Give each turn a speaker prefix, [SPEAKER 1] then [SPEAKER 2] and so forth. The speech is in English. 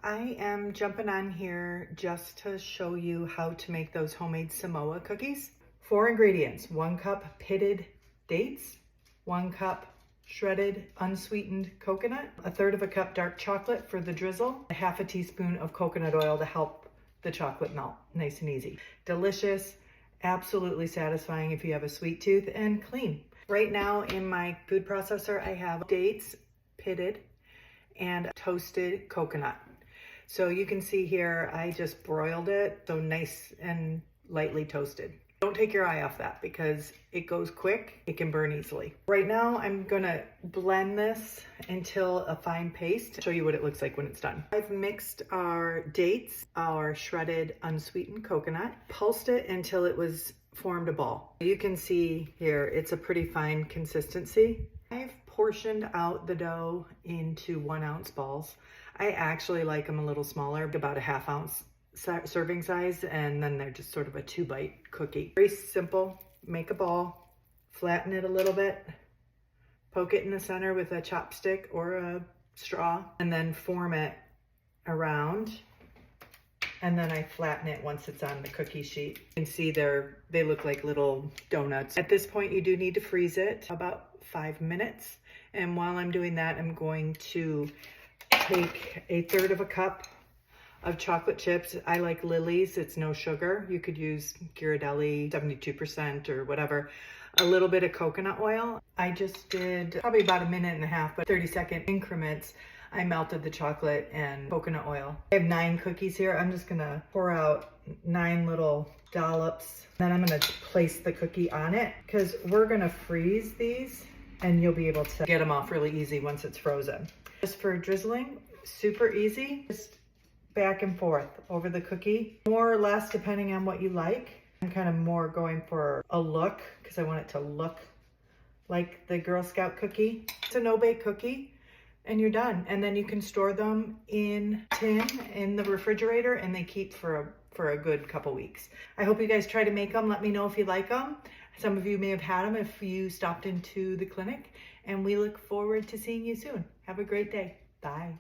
[SPEAKER 1] I am jumping on here just to show you how to make those homemade Samoa cookies. 4 ingredients: 1 cup pitted dates, 1 cup shredded unsweetened coconut, 1/3 cup dark chocolate for the drizzle, 1/2 teaspoon of coconut oil to help the chocolate melt nice and easy. Delicious, absolutely satisfying if you have a sweet tooth, and clean. Right now in my food processor, I have dates pitted and toasted coconut. So you can see here, I just broiled it, so nice and lightly toasted. Don't take your eye off that because it goes quick, it can burn easily. Right now, I'm gonna blend this until a fine paste. Show you what it looks like when it's done. I've mixed our dates, our shredded unsweetened coconut, pulsed it until it was formed a ball. You can see here, it's a pretty fine consistency. I've portioned out the dough into 1 ounce balls. I actually like them a little smaller, about a 1/2 ounce serving size, and then they're just sort of a 2-bite cookie. Very simple. Make a ball, flatten it a little bit, poke it in the center with a chopstick or a straw, and then form it around. And then I flatten it once it's on the cookie sheet. You can see they look like little donuts. At this point, you do need to freeze it about 5 minutes. And while I'm doing that, I'm going to take 1/3 cup of chocolate chips. I like Lily's, it's no sugar. You could use Ghirardelli, 72% or whatever. A little bit of coconut oil. I just did probably about 1.5 minutes, but 30-second increments. I melted the chocolate and coconut oil. I have 9 cookies here. I'm just gonna pour out 9 little dollops. Then I'm gonna place the cookie on it because we're gonna freeze these and you'll be able to get them off really easy once it's frozen. Just for drizzling, super easy. Just back and forth over the cookie, more or less depending on what you like. I'm kind of more going for a look because I want it to look like the Girl Scout cookie. It's a no-bake cookie and you're done. And then you can store them in tin in the refrigerator and they keep for a good couple weeks. I hope you guys try to make them. Let me know if you like them. Some of you may have had them if you stopped into the clinic, and we look forward to seeing you soon. Have a great day. Bye.